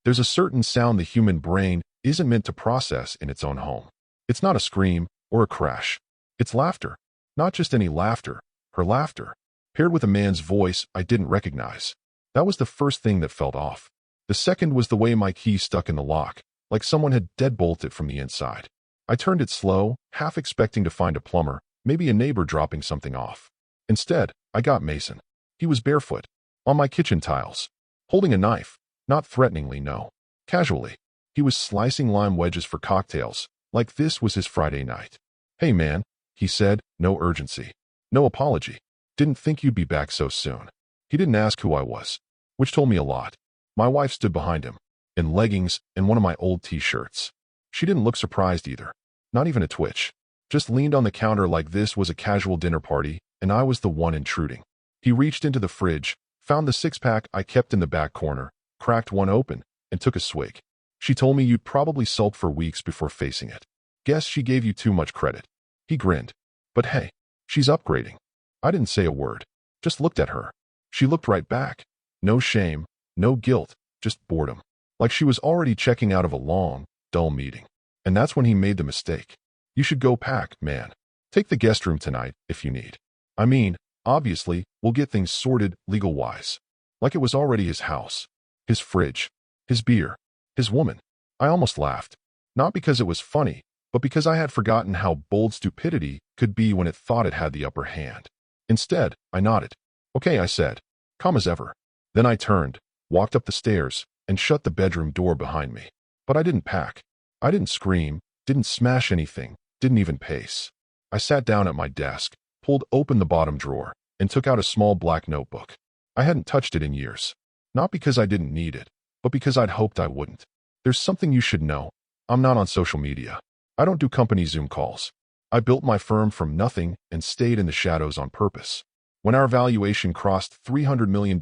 There's a certain sound the human brain isn't meant to process in its own home. It's not a scream or a crash. It's laughter. Not just any laughter, her laughter, paired with a man's voice I didn't recognize. That was the first thing that felt off. The second was the way my key stuck in the lock, like someone had deadbolted it from the inside. I turned it slow, half expecting to find a plumber, maybe a neighbor dropping something off. Instead, I got Mason. He was barefoot, on my kitchen tiles, holding a knife, not threateningly, no. Casually. He was slicing lime wedges for cocktails, like this was his Friday night. "Hey man," he said, no urgency. No apology. "Didn't think you'd be back so soon." He didn't ask who I was, which told me a lot. My wife stood behind him, in leggings and one of my old t-shirts. She didn't look surprised either. Not even a twitch. Just leaned on the counter like this was a casual dinner party, and I was the one intruding. He reached into the fridge, found the six-pack I kept in the back corner, cracked one open, and took a swig. "She told me you'd probably sulk for weeks before facing it. Guess she gave you too much credit." He grinned. "But hey, she's upgrading." I didn't say a word, just looked at her. She looked right back. No shame, no guilt, just boredom. Like she was already checking out of a long, dull meeting. And that's when he made the mistake. "You should go pack, man. Take the guest room tonight, if you need. I mean, obviously, we'll get things sorted legal-wise." Like it was already his house. His fridge. His beer. His woman. I almost laughed. Not because it was funny, but because I had forgotten how bold stupidity could be when it thought it had the upper hand. Instead, I nodded. "Okay," I said. Calm as ever. Then I turned, walked up the stairs, and shut the bedroom door behind me. But I didn't pack. I didn't scream, didn't smash anything, didn't even pace. I sat down at my desk, pulled open the bottom drawer, and took out a small black notebook. I hadn't touched it in years. Not because I didn't need it, but because I'd hoped I wouldn't. There's something you should know. I'm not on social media. I don't do company Zoom calls. I built my firm from nothing and stayed in the shadows on purpose. When our valuation crossed $300 million,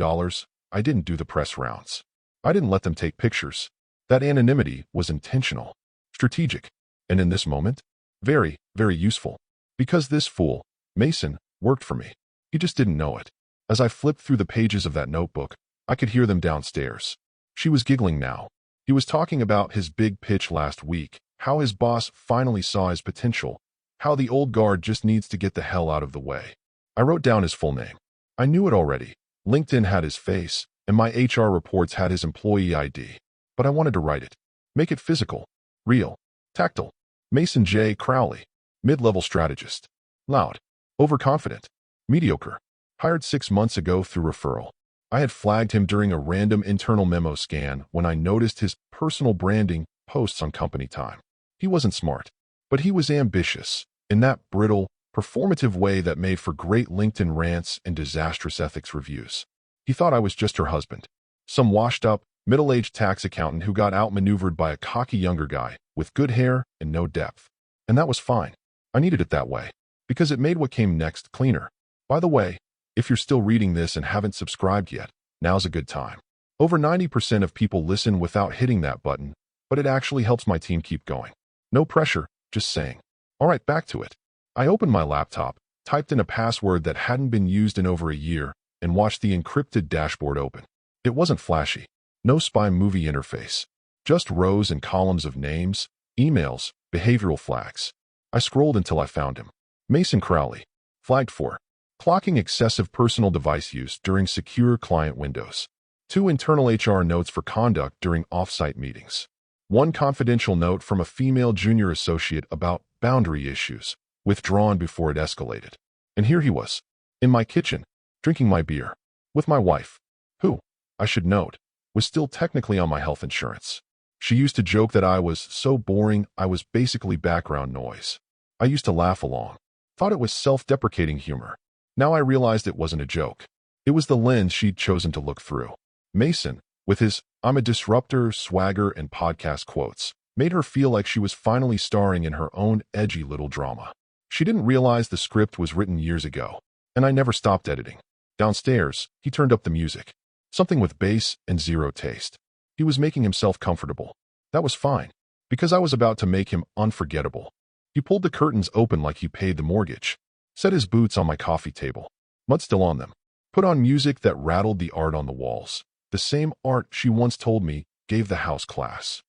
I didn't do the press rounds. I didn't let them take pictures. That anonymity was intentional, strategic, and in this moment, very, very useful. Because this fool, Mason, worked for me. He just didn't know it. As I flipped through the pages of that notebook, I could hear them downstairs. She was giggling now. He was talking about his big pitch last week, how his boss finally saw his potential, how the old guard just needs to get the hell out of the way. I wrote down his full name. I knew it already. LinkedIn had his face, and my HR reports had his employee ID. But I wanted to write it. Make it physical, real, tactile. Mason J. Crowley. Mid-level strategist. Loud. Overconfident. Mediocre. Hired 6 months ago through referral. I had flagged him during a random internal memo scan when I noticed his personal branding posts on company time. He wasn't smart, but he was ambitious, in that brittle, performative way that made for great LinkedIn rants and disastrous ethics reviews. He thought I was just her husband, some washed-up, middle-aged tax accountant who got outmaneuvered by a cocky younger guy with good hair and no depth. And that was fine. I needed it that way, because it made what came next cleaner. By the way, if you're still reading this and haven't subscribed yet, now's a good time. Over 90% of people listen without hitting that button, but it actually helps my team keep going. No pressure, just saying. All right, back to it. I opened my laptop, typed in a password that hadn't been used in over a year, and watched the encrypted dashboard open. It wasn't flashy. No spy movie interface. Just rows and columns of names, emails, behavioral flags. I scrolled until I found him. Mason Crowley. Flagged for clocking excessive personal device use during secure client windows. 2 internal HR notes for conduct during off-site meetings. 1 confidential note from a female junior associate about boundary issues, withdrawn before it escalated. And here he was, in my kitchen, drinking my beer, with my wife, who, I should note, was still technically on my health insurance. She used to joke that I was so boring I was basically background noise. I used to laugh along. Thought it was self-deprecating humor. Now I realized it wasn't a joke. It was the lens she'd chosen to look through. Mason, with his "I'm a disruptor" swagger and podcast quotes, made her feel like she was finally starring in her own edgy little drama. She didn't realize the script was written years ago, and I never stopped editing. Downstairs, he turned up the music. Something with bass and zero taste. He was making himself comfortable. That was fine, because I was about to make him unforgettable. He pulled the curtains open like he paid the mortgage, set his boots on my coffee table, mud still on them, put on music that rattled the art on the walls, the same art she once told me gave the house class.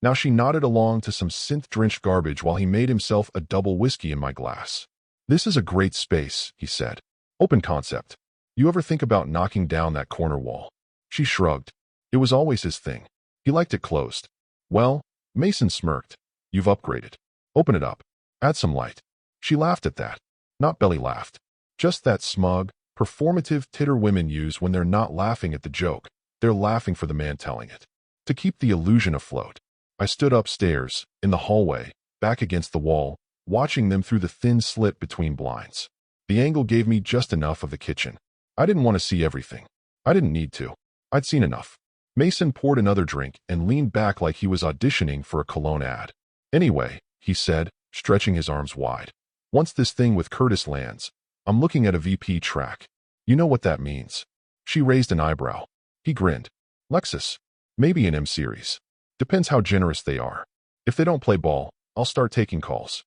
Now she nodded along to some synth-drenched garbage while he made himself a double whiskey in my glass. "This is a great space," he said. "Open concept. You ever think about knocking down that corner wall?" She shrugged. It was always his thing. He liked it closed. "Well," Mason smirked, "you've upgraded. Open it up. Add some light." She laughed at that. Not belly laughed. Just that smug, performative titter women use when they're not laughing at the joke. They're laughing for the man telling it. To keep the illusion afloat, I stood upstairs, in the hallway, back against the wall, watching them through the thin slit between blinds. The angle gave me just enough of the kitchen. I didn't want to see everything. I didn't need to. I'd seen enough. Mason poured another drink and leaned back like he was auditioning for a cologne ad. "Anyway," he said, stretching his arms wide. "Once this thing with Curtis lands, I'm looking at a VP track. You know what that means?" She raised an eyebrow. He grinned. "Lexus. Maybe an M-Series. Depends how generous they are. If they don't play ball, I'll start taking calls."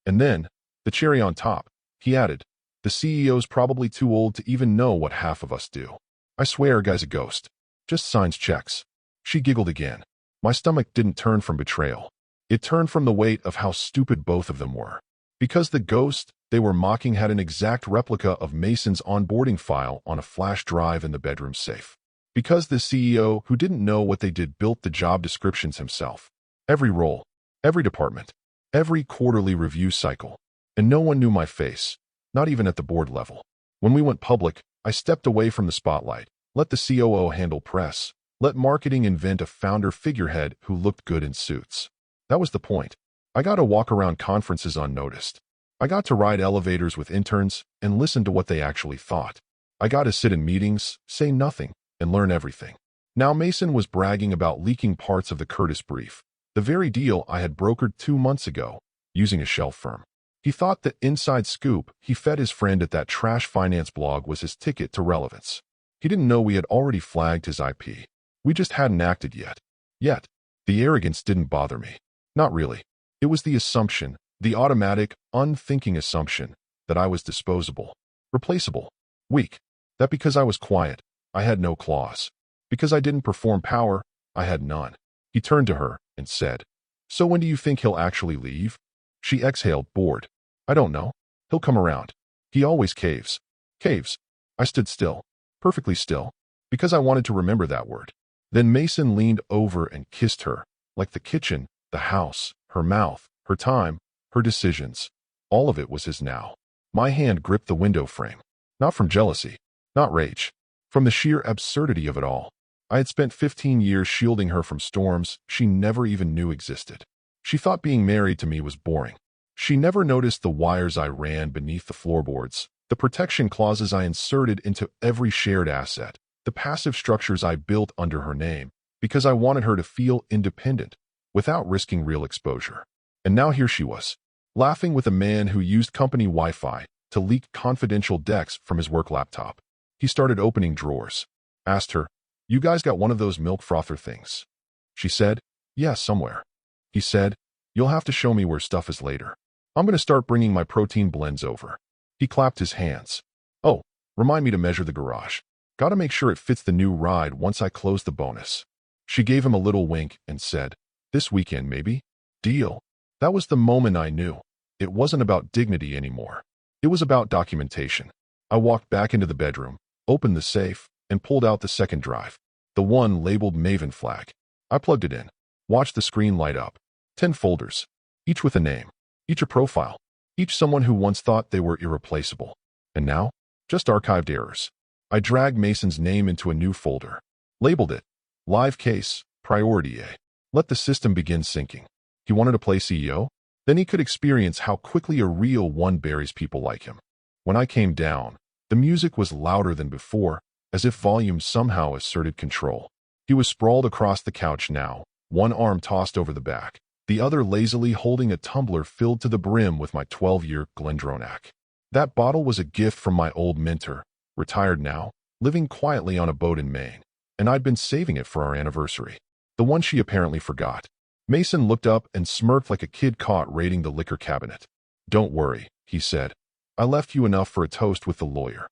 And then, the cherry on top, he added, "The CEO's probably too old to even know what half of us do. I swear, guy's a ghost. Just signs checks." She giggled again. My stomach didn't turn from betrayal. It turned from the weight of how stupid both of them were. Because the ghost they were mocking had an exact replica of Mason's onboarding file on a flash drive in the bedroom safe. Because the CEO who didn't know what they did built the job descriptions himself. Every role, every department, every quarterly review cycle. And no one knew my face, not even at the board level. When we went public, I stepped away from the spotlight, let the COO handle press, let marketing invent a founder figurehead who looked good in suits. That was the point. I got to walk around conferences unnoticed. I got to ride elevators with interns and listen to what they actually thought. I got to sit in meetings, say nothing, and learn everything. Now Mason was bragging about leaking parts of the Curtis brief, the very deal I had brokered 2 months ago, using a shell firm. He thought the inside scoop he fed his friend at that trash finance blog was his ticket to relevance. He didn't know we had already flagged his IP. We just hadn't acted yet. Yet, the arrogance didn't bother me. Not really. It was the assumption, the automatic, unthinking assumption, that I was disposable, replaceable, weak. That because I was quiet, I had no claws. Because I didn't perform power, I had none. He turned to her and said, "So when do you think he'll actually leave?" She exhaled, bored. "I don't know. He'll come around. He always caves." Caves. I stood still, perfectly still, because I wanted to remember that word. Then Mason leaned over and kissed her, like the kitchen, the house, her mouth, her time, her decisions. All of it was his now. My hand gripped the window frame. Not from jealousy, not rage. From the sheer absurdity of it all. I had spent 15 years shielding her from storms she never even knew existed. She thought being married to me was boring. She never noticed the wires I ran beneath the floorboards, the protection clauses I inserted into every shared asset, the passive structures I built under her name, because I wanted her to feel independent, without risking real exposure. And now here she was, laughing with a man who used company Wi-Fi to leak confidential decks from his work laptop. He started opening drawers. Asked her, "You guys got one of those milk frother things?" She said, "Yeah, somewhere." He said, "You'll have to show me where stuff is later. I'm going to start bringing my protein blends over." He clapped his hands. "Oh, remind me to measure the garage. Got to make sure it fits the new ride once I close the bonus." She gave him a little wink and said, "This weekend, maybe?" Deal. That was the moment I knew. It wasn't about dignity anymore. It was about documentation. I walked back into the bedroom, opened the safe, and pulled out the second drive, the one labeled Maven Flag. I plugged it in, watched the screen light up. 10 folders, each with a name, each a profile, each someone who once thought they were irreplaceable. And now, just archived errors. I dragged Mason's name into a new folder, labeled it Live Case, Priority A. Let the system begin syncing. He wanted to play CEO? Then he could experience how quickly a real one buries people like him. When I came down, the music was louder than before, as if volume somehow asserted control. He was sprawled across the couch now, one arm tossed over the back, the other lazily holding a tumbler filled to the brim with my 12-year Glendronach. That bottle was a gift from my old mentor, retired now, living quietly on a boat in Maine, and I'd been saving it for our anniversary, the one she apparently forgot. Mason looked up and smirked like a kid caught raiding the liquor cabinet. "Don't worry," he said. "I left you enough for a toast with the lawyer."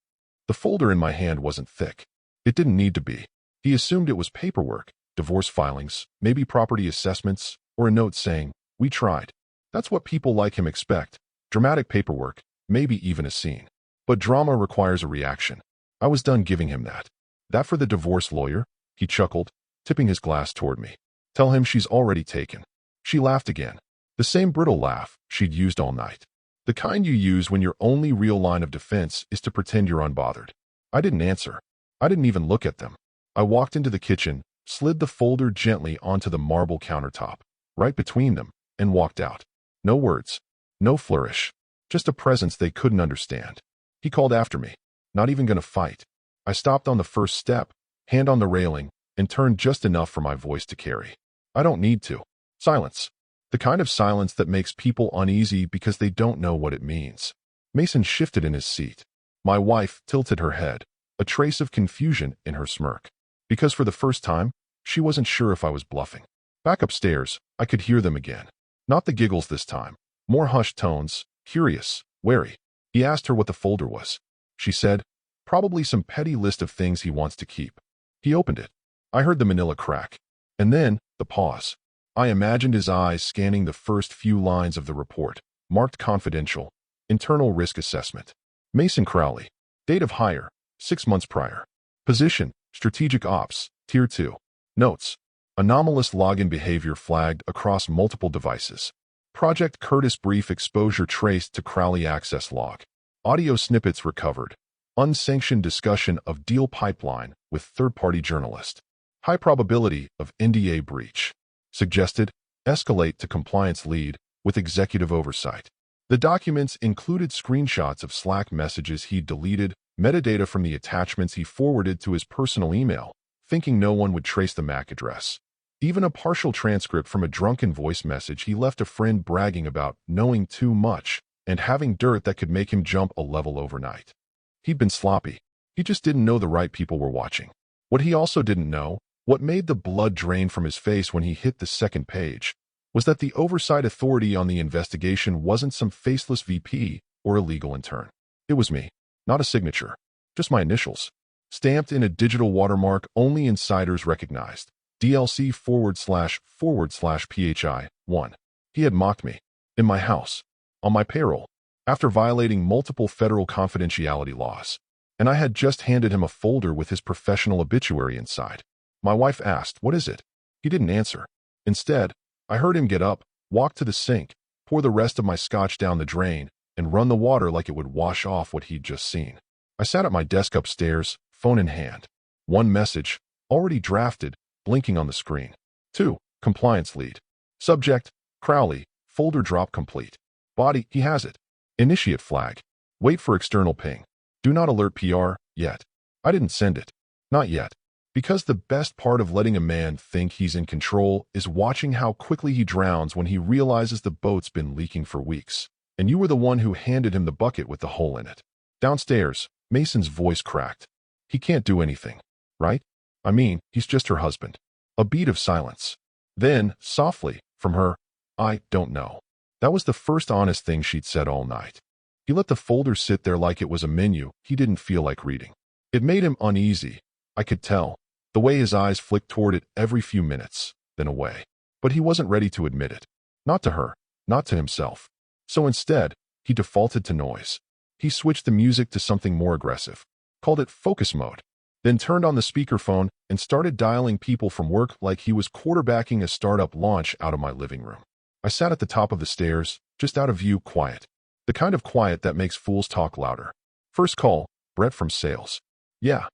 The folder in my hand wasn't thick. It didn't need to be. He assumed it was paperwork, divorce filings, maybe property assessments, or a note saying, "We tried." That's what people like him expect. Dramatic paperwork, maybe even a scene. But drama requires a reaction. I was done giving him that. That for the divorce lawyer? He chuckled, tipping his glass toward me. Tell him she's already taken. She laughed again. The same brittle laugh she'd used all night. The kind you use when your only real line of defense is to pretend you're unbothered. I didn't answer. I didn't even look at them. I walked into the kitchen, slid the folder gently onto the marble countertop, right between them, and walked out. No words. No flourish. Just a presence they couldn't understand. He called after me. Not even gonna fight. I stopped on the first step, hand on the railing, and turned just enough for my voice to carry. I don't need to. Silence. The kind of silence that makes people uneasy because they don't know what it means. Mason shifted in his seat. My wife tilted her head, a trace of confusion in her smirk. Because for the first time, she wasn't sure if I was bluffing. Back upstairs, I could hear them again. Not the giggles this time. More hushed tones, curious, wary. He asked her what the folder was. She said, probably some petty list of things he wants to keep. He opened it. I heard the manila crack. And then, the pause. I imagined his eyes scanning the first few lines of the report, marked confidential, internal risk assessment. Mason Crowley. Date of hire, 6 months prior. Position, strategic ops, tier 2. Notes. Anomalous login behavior flagged across multiple devices. Project Curtis brief exposure traced to Crowley access log. Audio snippets recovered. Unsanctioned discussion of deal pipeline with third-party journalist. High probability of NDA breach. Suggested, escalate to compliance lead with executive oversight. The documents included screenshots of Slack messages he deleted, metadata from the attachments he forwarded to his personal email, thinking no one would trace the MAC address. Even a partial transcript from a drunken voice message he left a friend bragging about knowing too much and having dirt that could make him jump a level overnight. He'd been sloppy. He just didn't know the right people were watching. What he also didn't know, what made the blood drain from his face when he hit the second page, was that the oversight authority on the investigation wasn't some faceless VP or a legal intern. It was me. Not a signature. Just my initials. Stamped in a digital watermark only insiders recognized. DLC//PHI1. He had mocked me. In my house. On my payroll. After violating multiple federal confidentiality laws. And I had just handed him a folder with his professional obituary inside. My wife asked, "What is it?" He didn't answer. Instead, I heard him get up, walk to the sink, pour the rest of my scotch down the drain, and run the water like it would wash off what he'd just seen. I sat at my desk upstairs, phone in hand. One message, already drafted, blinking on the screen. 2. Compliance lead. Subject, Crowley, folder drop complete. Body, he has it. Initiate flag. Wait for external ping. Do not alert PR, yet. I didn't send it. Not yet. Because the best part of letting a man think he's in control is watching how quickly he drowns when he realizes the boat's been leaking for weeks. And you were the one who handed him the bucket with the hole in it. Downstairs, Mason's voice cracked. He can't do anything, right? I mean, he's just her husband. A beat of silence. Then, softly, from her, "I don't know." That was the first honest thing she'd said all night. He let the folder sit there like it was a menu he didn't feel like reading. It made him uneasy. I could tell, the way his eyes flicked toward it every few minutes, then away. But he wasn't ready to admit it. Not to her, not to himself. So instead, he defaulted to noise. He switched the music to something more aggressive, called it focus mode, then turned on the speakerphone and started dialing people from work like he was quarterbacking a startup launch out of my living room. I sat at the top of the stairs, just out of view, quiet. The kind of quiet that makes fools talk louder. First call, Brett from sales. Yeah,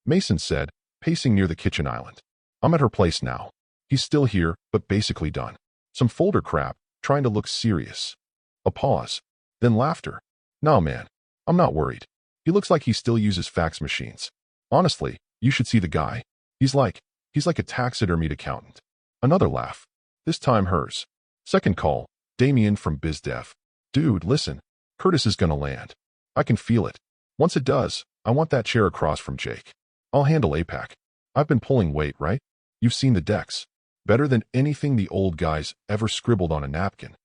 Mason said, pacing near the kitchen island. I'm at her place now. He's still here, but basically done. Some folder crap, trying to look serious. A pause. Then laughter. No, man. I'm not worried. He looks like he still uses fax machines. Honestly, you should see the guy. He's like a taxidermied accountant. Another laugh. This time hers. Second call, Damien from BizDev. Dude, listen. Curtis is gonna land. I can feel it. Once it does, I want that chair across from Jake. I'll handle APAC. I've been pulling weight, right? You've seen the decks. Better than anything the old guys ever scribbled on a napkin.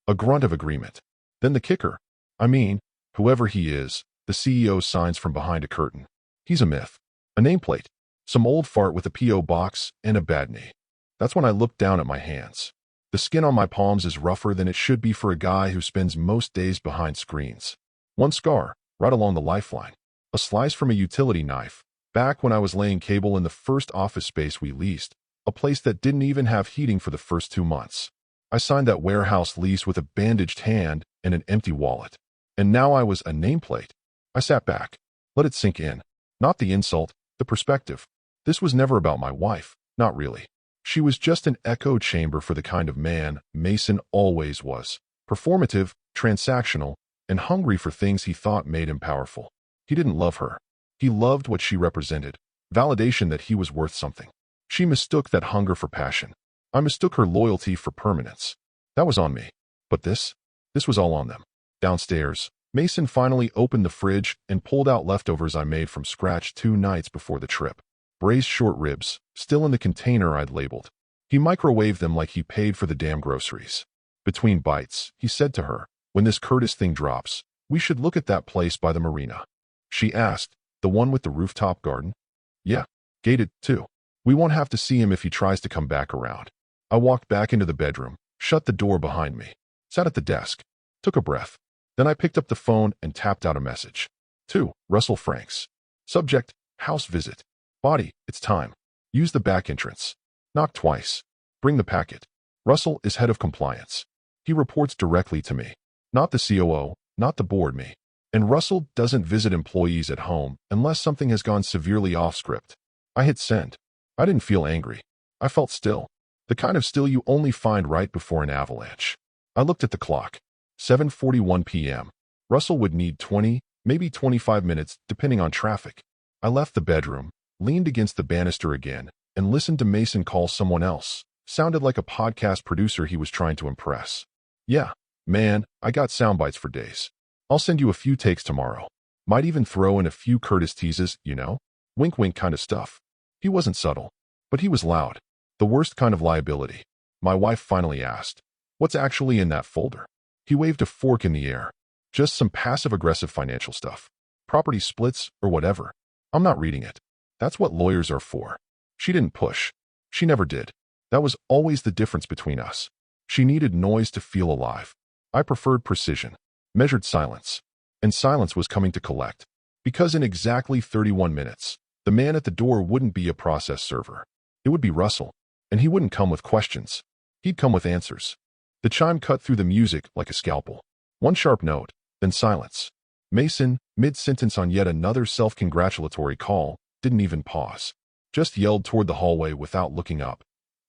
A grunt of agreement. Then the kicker. I mean, whoever he is, the CEO signs from behind a curtain. He's a myth. A nameplate. Some old fart with a P.O. box and a bad knee. That's when I looked down at my hands. The skin on my palms is rougher than it should be for a guy who spends most days behind screens. One scar, right along the lifeline. A slice from a utility knife, back when I was laying cable in the first office space we leased, a place that didn't even have heating for the first 2 months. I signed that warehouse lease with a bandaged hand and an empty wallet. And now I was a nameplate. I sat back. Let it sink in. Not the insult, the perspective. This was never about my wife, not really. She was just an echo chamber for the kind of man Mason always was. Performative, transactional, and hungry for things he thought made him powerful. He didn't love her. He loved what she represented. Validation that he was worth something. She mistook that hunger for passion. I mistook her loyalty for permanence. That was on me. But this was all on them. Downstairs, Mason finally opened the fridge and pulled out leftovers I made from scratch 2 nights before the trip. Braised short ribs, still in the container I'd labeled. He microwaved them like he paid for the damn groceries. Between bites, he said to her, "When this Curtis thing drops, we should look at that place by the marina." She asked, "The one with the rooftop garden?" "Yeah, gated, too. We won't have to see him if he tries to come back around." I walked back into the bedroom, shut the door behind me, sat at the desk, took a breath. Then I picked up the phone and tapped out a message. To Russell Franks. Subject, house visit. Body, it's time. Use the back entrance. Knock twice. Bring the packet. Russell is head of compliance. He reports directly to me. Not the COO, not the board me. And Russell doesn't visit employees at home unless something has gone severely off script. I hit send. I didn't feel angry. I felt still. The kind of still you only find right before an avalanche. I looked at the clock. 7:41 p.m. Russell would need 20, maybe 25 minutes, depending on traffic. I left the bedroom, leaned against the banister again, and listened to Mason call someone else. Sounded like a podcast producer he was trying to impress. "Yeah, man, I got sound bites for days. I'll send you a few takes tomorrow. Might even throw in a few Curtis teases, you know? Wink wink kind of stuff." He wasn't subtle, but he was loud. The worst kind of liability. My wife finally asked, "What's actually in that folder?" He waved a fork in the air. "Just some passive-aggressive financial stuff. Property splits or whatever. I'm not reading it. That's what lawyers are for." She didn't push. She never did. That was always the difference between us. She needed noise to feel alive. I preferred precision. Measured silence. And silence was coming to collect. Because in exactly 31 minutes, the man at the door wouldn't be a process server. It would be Russell. And he wouldn't come with questions. He'd come with answers. The chime cut through the music like a scalpel. One sharp note, then silence. Mason, mid-sentence on yet another self-congratulatory call, didn't even pause. Just yelled toward the hallway without looking up.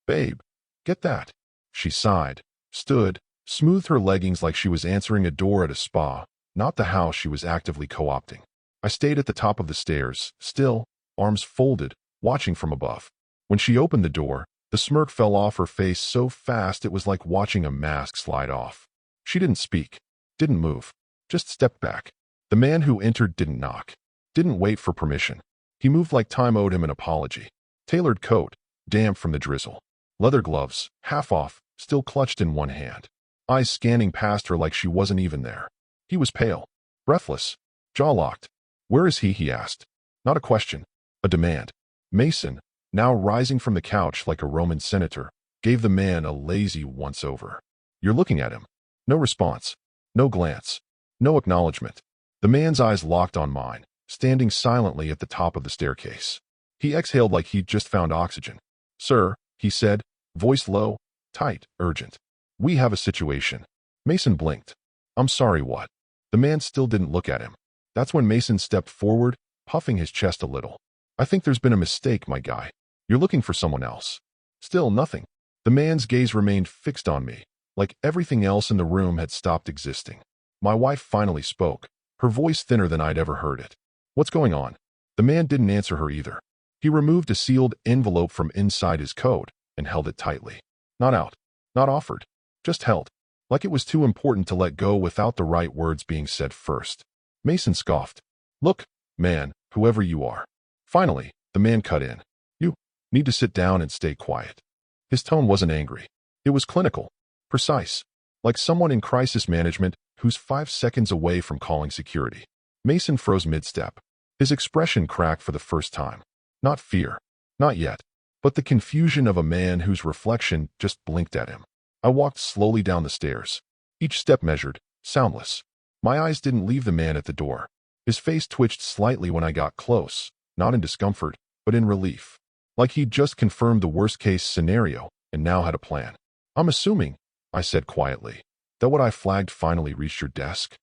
"Babe, get that." She sighed, stood, smoothed her leggings like she was answering a door at a spa, not the house she was actively co-opting. I stayed at the top of the stairs, still, arms folded, watching from above. When she opened the door, the smirk fell off her face so fast it was like watching a mask slide off. She didn't speak, didn't move, just stepped back. The man who entered didn't knock, didn't wait for permission. He moved like time owed him an apology. Tailored coat, damp from the drizzle. Leather gloves, half off, still clutched in one hand. Eyes scanning past her like she wasn't even there. He was pale, breathless, jaw locked. "Where is he?" he asked. Not a question, a demand. Mason, now rising from the couch like a Roman senator, gave the man a lazy once-over. "You're looking at him." No response. No glance. No acknowledgement. The man's eyes locked on mine, standing silently at the top of the staircase. He exhaled like he'd just found oxygen. "Sir," he said, voice low, tight, urgent. "We have a situation." Mason blinked. "I'm sorry, what?" The man still didn't look at him. That's when Mason stepped forward, puffing his chest a little. "I think there's been a mistake, my guy. You're looking for someone else." Still nothing. The man's gaze remained fixed on me, like everything else in the room had stopped existing. My wife finally spoke, her voice thinner than I'd ever heard it. "What's going on?" The man didn't answer her either. He removed a sealed envelope from inside his coat and held it tightly. Not out, not offered, just held, like it was too important to let go without the right words being said first. Mason scoffed. "Look, man, whoever you are." Finally, the man cut in. "You need to sit down and stay quiet." His tone wasn't angry. It was clinical, precise, like someone in crisis management who's 5 seconds away from calling security. Mason froze mid-step. His expression cracked for the first time. Not fear, Not yet. But the confusion of a man whose reflection just blinked at him. I walked slowly down the stairs. Each step measured, soundless. My eyes didn't leave the man at the door. His face twitched slightly when I got close, not in discomfort, but in relief. Like he'd just confirmed the worst-case scenario and now had a plan. "I'm assuming," I said quietly, "that what I flagged finally reached your desk?"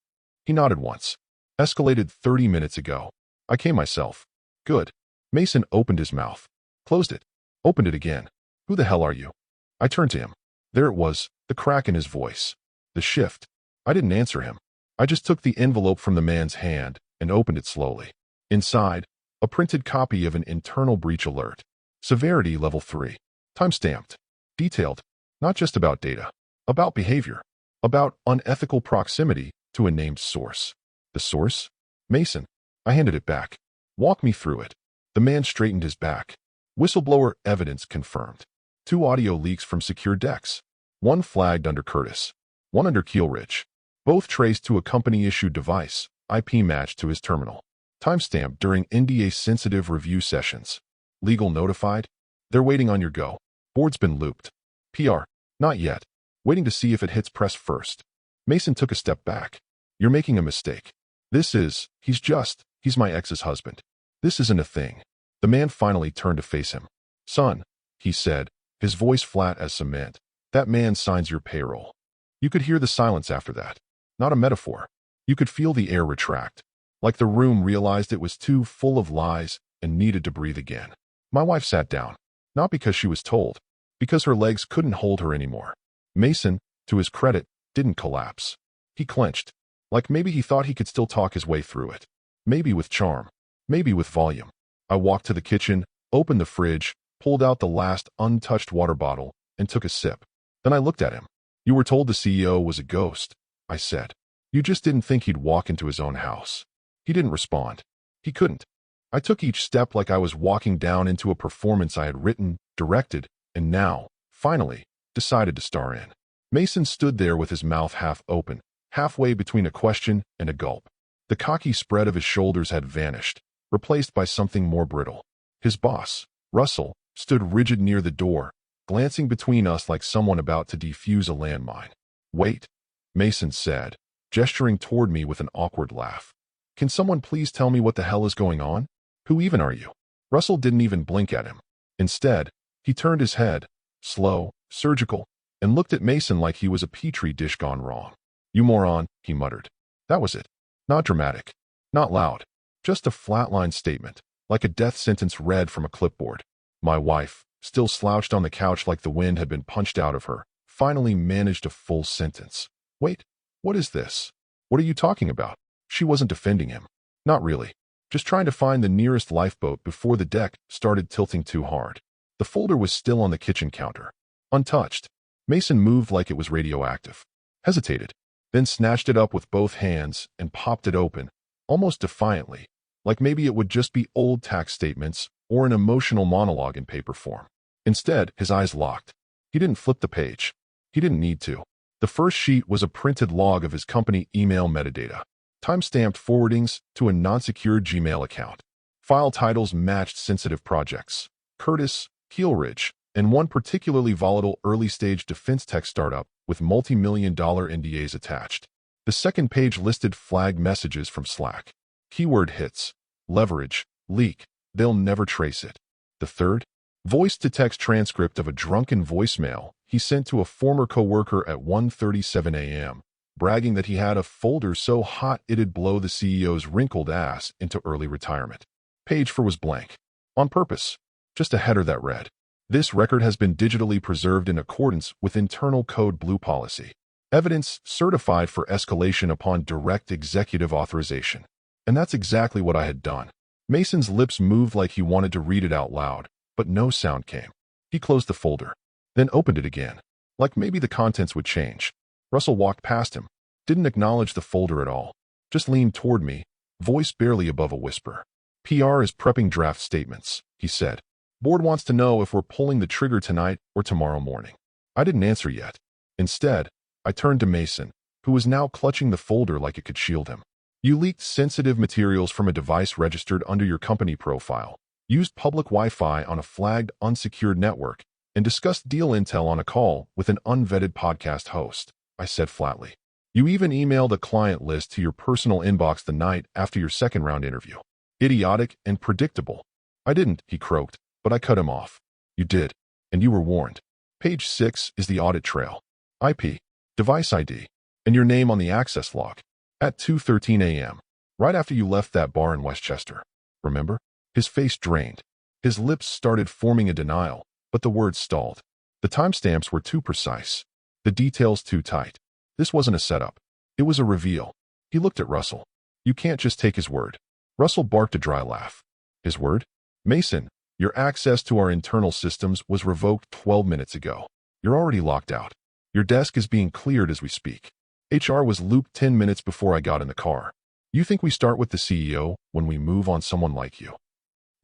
He nodded once. "Escalated 30 minutes ago. I came myself." "Good." Mason opened his mouth, closed it, opened it again. "Who the hell are you?" I turned to him. There it was, the crack in his voice. The shift. I didn't answer him. I just took the envelope from the man's hand and opened it slowly. Inside, a printed copy of an internal breach alert. Severity level 3. Time-stamped. Detailed. Not just about data. About behavior. About unethical proximity to a named source. The source? Mason. I handed it back. "Walk me through it." The man straightened his back. Whistleblower evidence confirmed. 2 audio leaks from secure decks. One flagged under Curtis. One under Keelridge. Both traced to a company-issued device, IP matched to his terminal. Timestamped during NDA-sensitive review sessions. Legal notified? They're waiting on your go. Board's been looped. PR? Not yet. Waiting to see if it hits press first. Mason took a step back. "You're making a mistake. He's my ex's husband. This isn't a thing." The man finally turned to face him. "Son," he said, his voice flat as cement, "that man signs your payroll." You could hear the silence after that. Not a metaphor. You could feel the air retract, like the room realized it was too full of lies and needed to breathe again. My wife sat down, not because she was told, because her legs couldn't hold her anymore. Mason, to his credit, didn't collapse. He clenched, like maybe he thought he could still talk his way through it. Maybe with charm, maybe with volume. I walked to the kitchen, opened the fridge, pulled out the last untouched water bottle, and took a sip. Then I looked at him. "You were told the CEO was a ghost," I said. "You just didn't think he'd walk into his own house." He didn't respond. He couldn't. I took each step like I was walking down into a performance I had written, directed, and now, finally, decided to star in. Mason stood there with his mouth half open, halfway between a question and a gulp. The cocky spread of his shoulders had vanished, replaced by something more brittle. His boss, Russell, stood rigid near the door, glancing between us like someone about to defuse a landmine. "Wait," Mason said, gesturing toward me with an awkward laugh. "Can someone please tell me what the hell is going on? Who even are you?" Russell didn't even blink at him. Instead, he turned his head, slow, surgical, and looked at Mason like he was a petri dish gone wrong. "You moron," he muttered. That was it. Not dramatic. Not loud. Just a flatline statement, like a death sentence read from a clipboard. My wife, still slouched on the couch like the wind had been punched out of her, finally managed a full sentence. "Wait, what is this? What are you talking about?" She wasn't defending him. Not really. Just trying to find the nearest lifeboat before the deck started tilting too hard. The folder was still on the kitchen counter. Untouched. Mason moved like it was radioactive. Hesitated. Then snatched it up with both hands and popped it open, almost defiantly, like maybe it would just be old tax statements or an emotional monologue in paper form. Instead, his eyes locked. He didn't flip the page. He didn't need to. The first sheet was a printed log of his company email metadata. Time-stamped forwardings to a non-secured Gmail account. File titles matched sensitive projects. Curtis, Keelridge, and one particularly volatile early-stage defense tech startup with multi-million-dollar NDAs attached. The second page listed flagged messages from Slack. Keyword hits. Leverage. Leak. They'll never trace it. The third? Voice-to-text transcript of a drunken voicemail he sent to a former coworker at 1:37 a.m., bragging that he had a folder so hot it'd blow the CEO's wrinkled ass into early retirement. Page 4 was blank. On purpose. Just a header that read, "This record has been digitally preserved in accordance with internal code blue policy. Evidence certified for escalation upon direct executive authorization." And that's exactly what I had done. Mason's lips moved like he wanted to read it out loud, but no sound came. He closed the folder, then opened it again, like maybe the contents would change. Russell walked past him, didn't acknowledge the folder at all, just leaned toward me, voice barely above a whisper. "PR is prepping draft statements," he said. "Board wants to know if we're pulling the trigger tonight or tomorrow morning." I didn't answer yet. Instead, I turned to Mason, who was now clutching the folder like it could shield him. "You leaked sensitive materials from a device registered under your company profile. used public Wi-Fi on a flagged, unsecured network, and discussed deal intel on a call with an unvetted podcast host, I said flatly. You even emailed a client list to your personal inbox the night after your second-round interview. Idiotic and predictable. I didn't, he croaked, but I cut him off. You did, and you were warned. Page 6 is the audit trail. IP, device ID, and your name on the access log. At 2:13 a.m., right after you left that bar in Westchester. Remember? His face drained. His lips started forming a denial, but the words stalled. The timestamps were too precise. The details too tight. This wasn't a setup. It was a reveal. He looked at Russell. You can't just take his word. Russell barked a dry laugh. His word? Mason, your access to our internal systems was revoked 12 minutes ago. You're already locked out. Your desk is being cleared as we speak. HR was looped 10 minutes before I got in the car. You think we start with the CEO when we move on someone like you?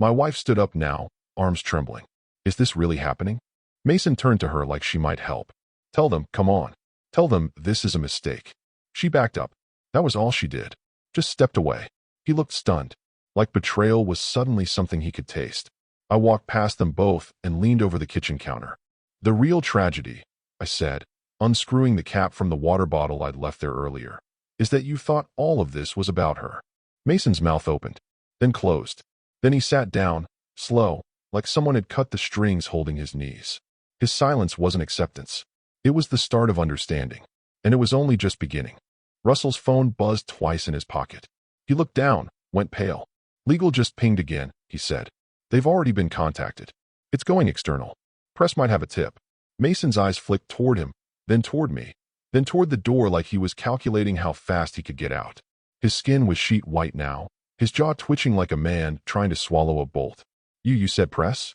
My wife stood up now, arms trembling. Is this really happening? Mason turned to her like she might help. Tell them, come on. Tell them this is a mistake. She backed up. That was all she did. Just stepped away. He looked stunned, like betrayal was suddenly something he could taste. I walked past them both and leaned over the kitchen counter. The real tragedy, I said, unscrewing the cap from the water bottle I'd left there earlier, is that you thought all of this was about her. Mason's mouth opened, then closed. Then he sat down, slow, like someone had cut the strings holding his knees. His silence wasn't acceptance. It was the start of understanding, and it was only just beginning. Russell's phone buzzed twice in his pocket. He looked down, went pale. Legal just pinged again, he said. They've already been contacted. It's going external. Press might have a tip. Mason's eyes flicked toward him, then toward me, then toward the door like he was calculating how fast he could get out. His skin was sheet white now, his jaw twitching like a man trying to swallow a bolt. You said press?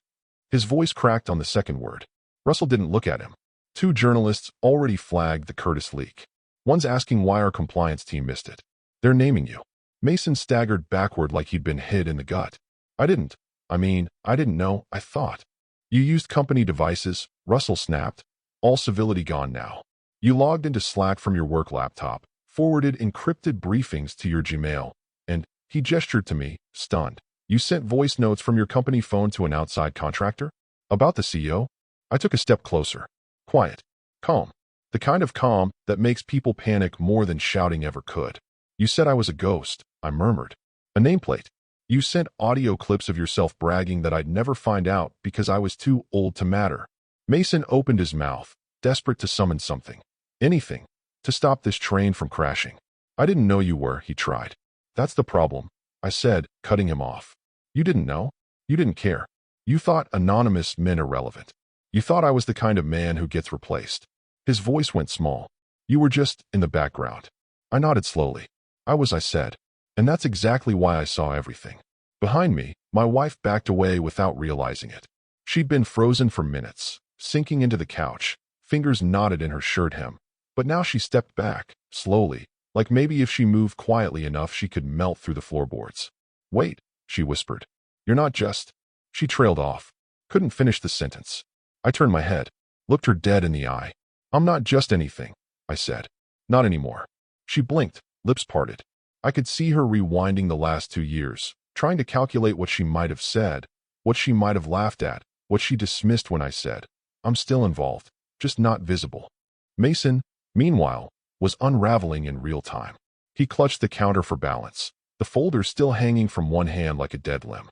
His voice cracked on the second word. Russell didn't look at him. 2 journalists already flagged the Curtis leak. One's asking why our compliance team missed it. They're naming you. Mason staggered backward like he'd been hit in the gut. I didn't know, I thought. You used company devices, Russell snapped. All civility gone now. You logged into Slack from your work laptop, forwarded encrypted briefings to your Gmail, and, he gestured to me, stunned. You sent voice notes from your company phone to an outside contractor? About the CEO? I took a step closer. Quiet. Calm. The kind of calm that makes people panic more than shouting ever could. You said I was a ghost, I murmured. A nameplate. You sent audio clips of yourself bragging that I'd never find out because I was too old to matter. Mason opened his mouth, desperate to summon something. Anything. To stop this train from crashing. I didn't know you were, he tried. That's the problem, I said, cutting him off. You didn't know? You didn't care. You thought anonymous meant irrelevant. You thought I was the kind of man who gets replaced. His voice went small. You were just in the background. I nodded slowly. I said. And that's exactly why I saw everything. Behind me, my wife backed away without realizing it. She'd been frozen for minutes, sinking into the couch, fingers knotted in her shirt hem. But now she stepped back, slowly, like maybe if she moved quietly enough she could melt through the floorboards. Wait, she whispered. You're not just... She trailed off. Couldn't finish the sentence. I turned my head, looked her dead in the eye. I'm not just anything, I said. Not anymore. She blinked, lips parted. I could see her rewinding the last 2 years, trying to calculate what she might have said, what she might have laughed at, what she dismissed when I said, I'm still involved, just not visible. Mason, meanwhile, was unraveling in real time. He clutched the counter for balance, the folder still hanging from one hand like a dead limb.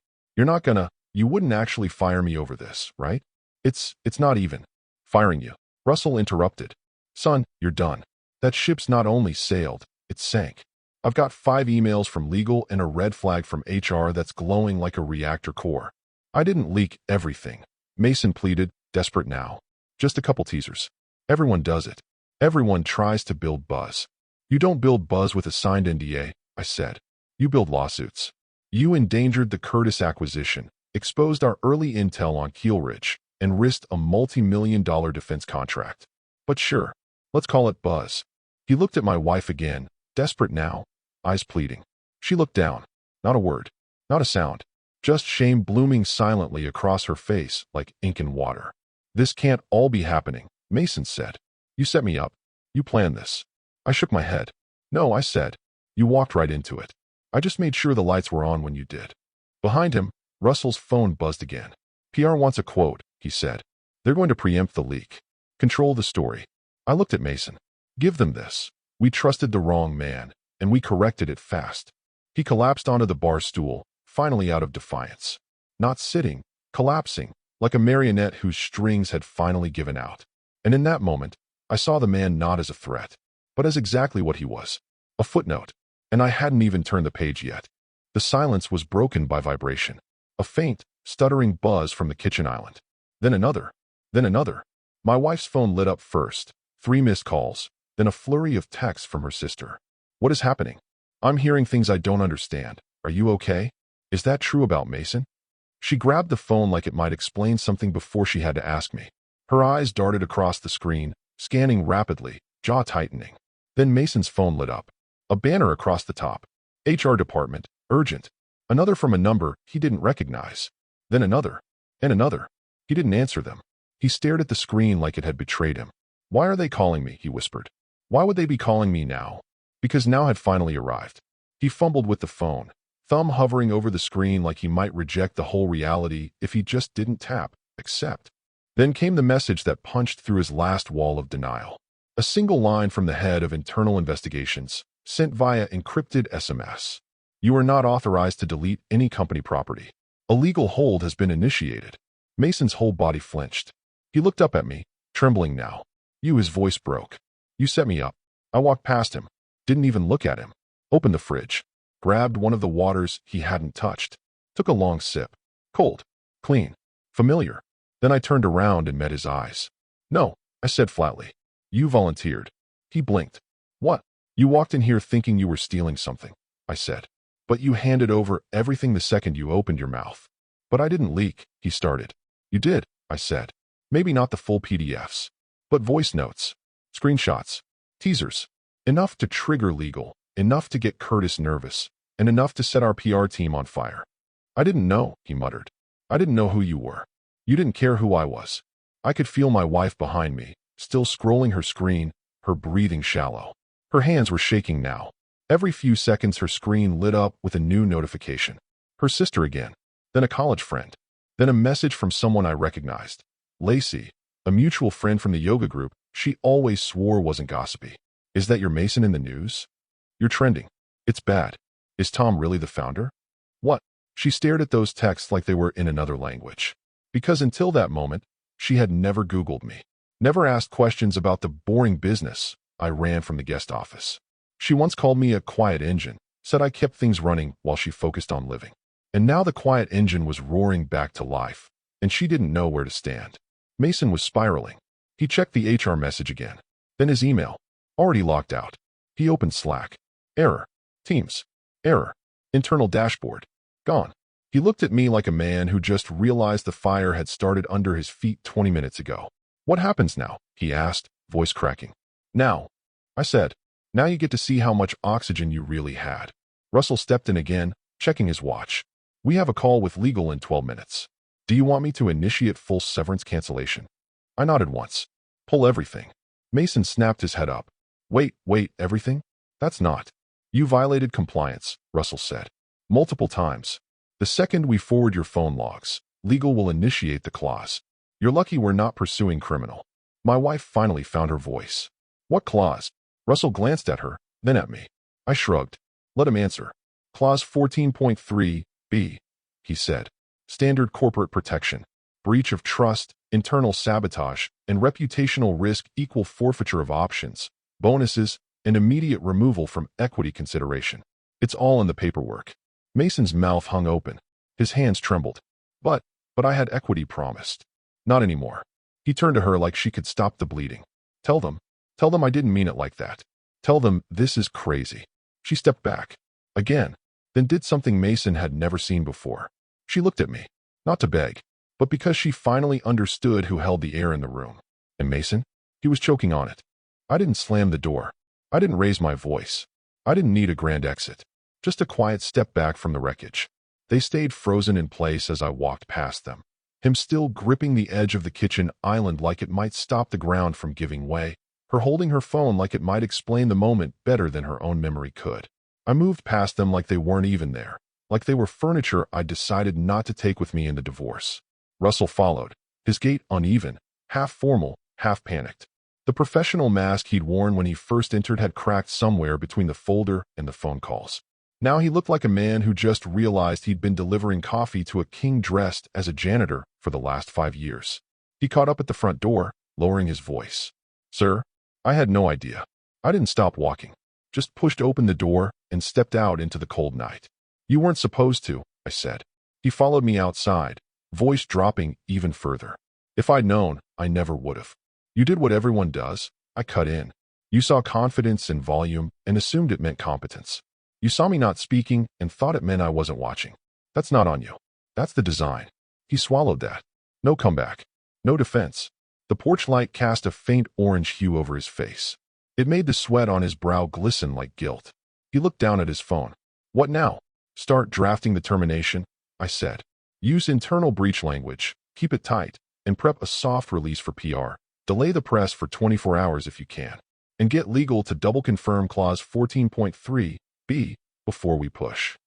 You wouldn't actually fire me over this, right? It's not even firing you. Russell interrupted. Son, you're done. That ship's not only sailed, it sank. I've got 5 emails from legal and a red flag from HR that's glowing like a reactor core. I didn't leak everything. Mason pleaded, desperate now. Just a couple teasers. Everyone does it. Everyone tries to build buzz. You don't build buzz with a signed NDA, I said. You build lawsuits. You endangered the Curtis acquisition, exposed our early intel on Keelridge, and risked a multi-million-dollar defense contract. But sure, let's call it buzz. He looked at my wife again, desperate now, eyes pleading. She looked down. Not a word, not a sound. Just shame blooming silently across her face like ink and water. This can't all be happening, Mason said. You set me up. You planned this. I shook my head. No, I said. You walked right into it. I just made sure the lights were on when you did. Behind him, Russell's phone buzzed again. PR wants a quote, he said. They're going to preempt the leak. Control the story. I looked at Mason. Give them this. We trusted the wrong man, and we corrected it fast. He collapsed onto the bar stool, finally out of defiance. Not sitting, collapsing, like a marionette whose strings had finally given out. And in that moment, I saw the man not as a threat, but as exactly what he was. A footnote. And I hadn't even turned the page yet. The silence was broken by vibration. A faint, stuttering buzz from the kitchen island. Then another. Then another. My wife's phone lit up first. 3 missed calls. Then a flurry of texts from her sister. What is happening? I'm hearing things I don't understand. Are you okay? Is that true about Mason? She grabbed the phone like it might explain something before she had to ask me. Her eyes darted across the screen, scanning rapidly, jaw tightening. Then Mason's phone lit up. A banner across the top. HR department, urgent. Another from a number he didn't recognize. Then another. And another. He didn't answer them. He stared at the screen like it had betrayed him. Why are they calling me? He whispered. Why would they be calling me now? Because now had finally arrived. He fumbled with the phone, thumb hovering over the screen like he might reject the whole reality if he just didn't tap, accept. Then came the message that punched through his last wall of denial. A single line from the head of internal investigations, sent via encrypted SMS. You are not authorized to delete any company property. A legal hold has been initiated. Mason's whole body flinched. He looked up at me, trembling now. His voice broke. You set me up. I walked past him, didn't even look at him. Opened the fridge, grabbed one of the waters he hadn't touched, took a long sip. Cold, clean, familiar. Then I turned around and met his eyes. No, I said flatly. You volunteered. He blinked. What? You walked in here thinking you were stealing something, I said. But you handed over everything the second you opened your mouth. But I didn't leak, he started. You did, I said. Maybe not the full PDFs, but voice notes, screenshots, teasers. Enough to trigger legal, enough to get Curtis nervous, and enough to set our PR team on fire. I didn't know, he muttered. I didn't know who you were. You didn't care who I was. I could feel my wife behind me, still scrolling her screen, her breathing shallow. Her hands were shaking now. Every few seconds her screen lit up with a new notification. Her sister again, then a college friend, then a message from someone I recognized. Lacey, a mutual friend from the yoga group she always swore wasn't gossipy. Is that your Mason in the news? You're trending. It's bad. Is Tom really the founder? What? She stared at those texts like they were in another language. Because until that moment, she had never Googled me. Never asked questions about the boring business I ran from the guest office. She once called me a quiet engine, said I kept things running while she focused on living. And now the quiet engine was roaring back to life, and she didn't know where to stand. Mason was spiraling. He checked the HR message again. Then his email. Already locked out. He opened Slack. Error. Teams. Error. Internal dashboard. Gone. He looked at me like a man who just realized the fire had started under his feet 20 minutes ago. What happens now? He asked, voice cracking. Now. I said. Now you get to see how much oxygen you really had. Russell stepped in again, checking his watch. We have a call with legal in 12 minutes. Do you want me to initiate full severance cancellation? I nodded once. Pull everything. Mason snapped his head up. Wait, everything? That's not. You violated compliance, Russell said. Multiple times. The second we forward your phone logs, legal will initiate the clause. You're lucky we're not pursuing criminal. My wife finally found her voice. What clause? Russell glanced at her, then at me. I shrugged. Let him answer. Clause 14.3b, he said. Standard corporate protection. Breach of trust, internal sabotage, and reputational risk equal forfeiture of options, bonuses, and immediate removal from equity consideration. It's all in the paperwork. Mason's mouth hung open. His hands trembled. But I had equity promised. Not anymore. He turned to her like she could stop the bleeding. Tell them I didn't mean it like that. Tell them this is crazy. She stepped back. Again. Then did something Mason had never seen before. She looked at me. Not to beg, but because she finally understood who held the air in the room. And Mason? He was choking on it. I didn't slam the door. I didn't raise my voice. I didn't need a grand exit. Just a quiet step back from the wreckage. They stayed frozen in place as I walked past them. Him still gripping the edge of the kitchen island like it might stop the ground from giving way. Her holding her phone like it might explain the moment better than her own memory could. I moved past them like they weren't even there, like they were furniture I decided not to take with me in the divorce. Russell followed, his gait uneven, half formal, half panicked. The professional mask he'd worn when he first entered had cracked somewhere between the folder and the phone calls. Now he looked like a man who just realized he'd been delivering coffee to a king dressed as a janitor for the last 5 years. He caught up at the front door, lowering his voice. "Sir, I had no idea. I didn't stop walking. Just pushed open the door and stepped out into the cold night." "You weren't supposed to," I said. He followed me outside, voice dropping even further. "If I'd known, I never would have." "You did what everyone does," I cut in. "You saw confidence and volume and assumed it meant competence. You saw me not speaking and thought it meant I wasn't watching. That's not on you. That's the design." He swallowed that. No comeback. No defense. The porch light cast a faint orange hue over his face. It made the sweat on his brow glisten like guilt. He looked down at his phone. "What now?" "Start drafting the termination," I said. "Use internal breach language, keep it tight, and prep a soft release for PR. Delay the press for 24 hours if you can. And get legal to double confirm clause 14.3b before we push."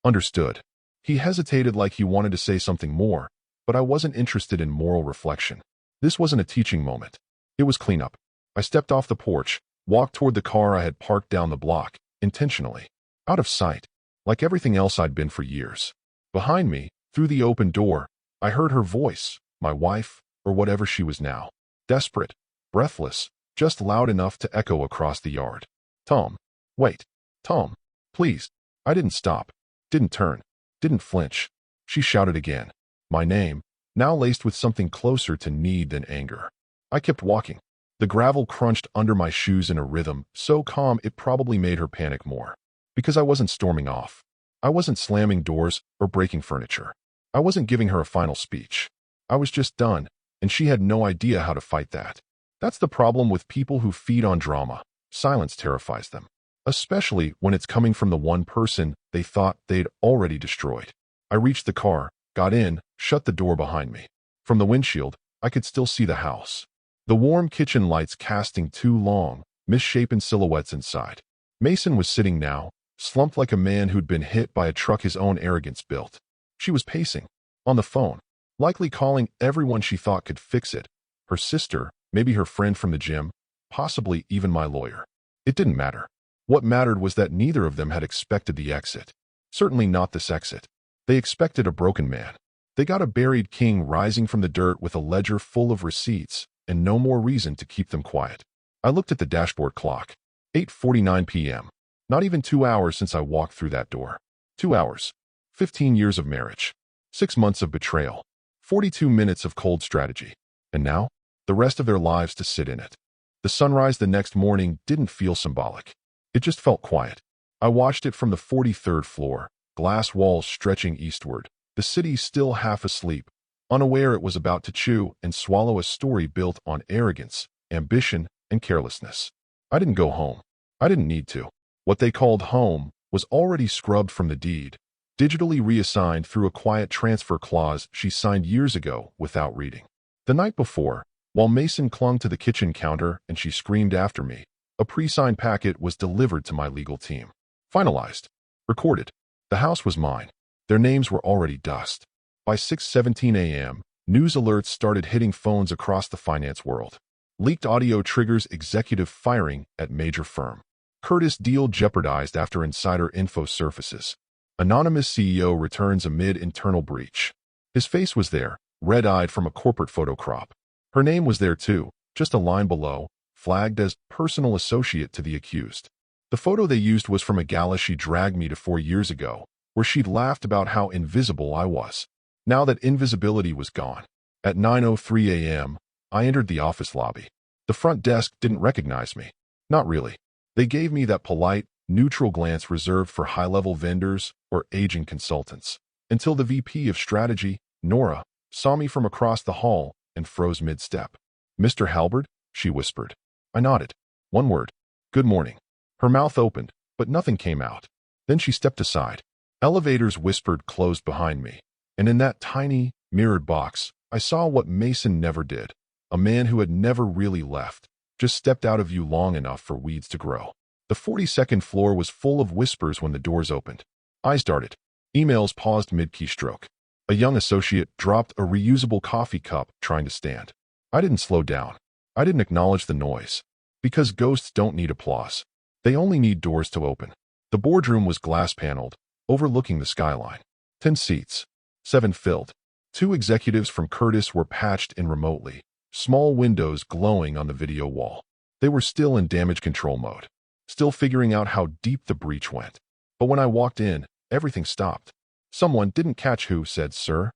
"Understood." He hesitated like he wanted to say something more, but I wasn't interested in moral reflection. This wasn't a teaching moment. It was cleanup. I stepped off the porch, walked toward the car I had parked down the block, intentionally. Out of sight, like everything else I'd been for years. Behind me, through the open door, I heard her voice, my wife, or whatever she was now. Desperate, breathless, just loud enough to echo across the yard. "Tom. Wait. Tom. Please." I didn't stop. Didn't turn. Didn't flinch. She shouted again. My name, now laced with something closer to need than anger. I kept walking. The gravel crunched under my shoes in a rhythm so calm it probably made her panic more. Because I wasn't storming off. I wasn't slamming doors or breaking furniture. I wasn't giving her a final speech. I was just done, and she had no idea how to fight that. That's the problem with people who feed on drama. Silence terrifies them. Especially when it's coming from the one person they thought they'd already destroyed. I reached the car, got in, shut the door behind me. From the windshield, I could still see the house. The warm kitchen lights casting two long, misshapen silhouettes inside. Mason was sitting now, slumped like a man who'd been hit by a truck his own arrogance built. She was pacing, on the phone, likely calling everyone she thought could fix it. Her sister, maybe her friend from the gym, possibly even my lawyer. It didn't matter. What mattered was that neither of them had expected the exit. Certainly not this exit. They expected a broken man. They got a buried king rising from the dirt with a ledger full of receipts and no more reason to keep them quiet. I looked at the dashboard clock. 8:49 p.m. Not even 2 hours since I walked through that door. 2 hours. 15 years of marriage. 6 months of betrayal. 42 minutes of cold strategy. And now, the rest of their lives to sit in it. The sunrise the next morning didn't feel symbolic. It just felt quiet. I watched it from the 43rd floor, glass walls stretching eastward, the city still half asleep, unaware it was about to chew and swallow a story built on arrogance, ambition, and carelessness. I didn't go home. I didn't need to. What they called home was already scrubbed from the deed, digitally reassigned through a quiet transfer clause she signed years ago without reading. The night before, while Mason clung to the kitchen counter and she screamed after me, a pre-signed packet was delivered to my legal team. Finalized. Recorded. The house was mine. Their names were already dust. By 6:17 a.m., news alerts started hitting phones across the finance world. Leaked audio triggers executive firing at major firm. Curtis deal jeopardized after insider info surfaces. Anonymous CEO returns amid internal breach. His face was there, red-eyed from a corporate photo crop. Her name was there too, just a line below, flagged as personal associate to the accused. The photo they used was from a gala she dragged me to 4 years ago, where she'd laughed about how invisible I was. Now that invisibility was gone. At 9:03 a.m., I entered the office lobby. The front desk didn't recognize me. Not really. They gave me that polite, neutral glance reserved for high-level vendors or aging consultants. Until the VP of strategy, Nora, saw me from across the hall and froze mid-step. "Mr. Halberd?" she whispered. I nodded. One word. "Good morning." Her mouth opened, but nothing came out. Then she stepped aside. Elevators whispered closed behind me. And in that tiny, mirrored box, I saw what Mason never did. A man who had never really left, just stepped out of view long enough for weeds to grow. The 42nd floor was full of whispers when the doors opened. Eyes darted. Emails paused mid-keystroke. A young associate dropped a reusable coffee cup trying to stand. I didn't slow down. I didn't acknowledge the noise. Because ghosts don't need applause. They only need doors to open. The boardroom was glass-paneled, overlooking the skyline. 10 seats. 7 filled. 2 executives from Curtis were patched in remotely, small windows glowing on the video wall. They were still in damage control mode, still figuring out how deep the breach went. But when I walked in, everything stopped. Someone didn't catch who said, "Sir?"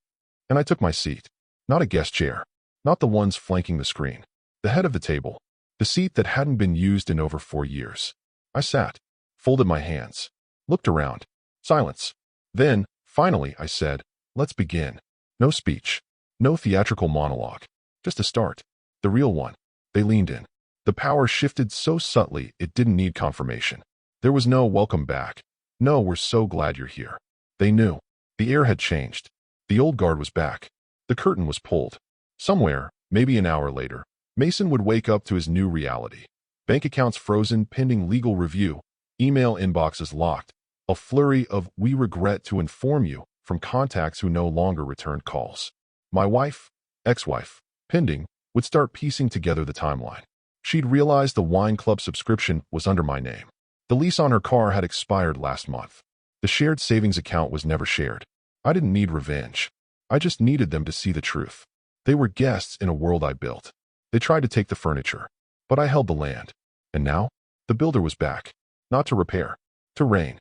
And I took my seat. Not a guest chair. Not the ones flanking the screen. The head of the table. The seat that hadn't been used in over 4 years. I sat, folded my hands, looked around. Silence. Then, finally, I said, "Let's begin." No speech. No theatrical monologue. Just a start. The real one. They leaned in. The power shifted so subtly it didn't need confirmation. There was no "welcome back." No "we're so glad you're here." They knew. The air had changed. The old guard was back. The curtain was pulled. Somewhere, maybe an hour later, Mason would wake up to his new reality. Bank accounts frozen pending legal review. Email inboxes locked. A flurry of "we regret to inform you" from contacts who no longer returned calls. My wife, ex-wife, pending, would start piecing together the timeline. She'd realized the wine club subscription was under my name. The lease on her car had expired last month. The shared savings account was never shared. I didn't need revenge. I just needed them to see the truth. They were guests in a world I built. They tried to take the furniture, but I held the land. And now, the builder was back. Not to repair, to reign.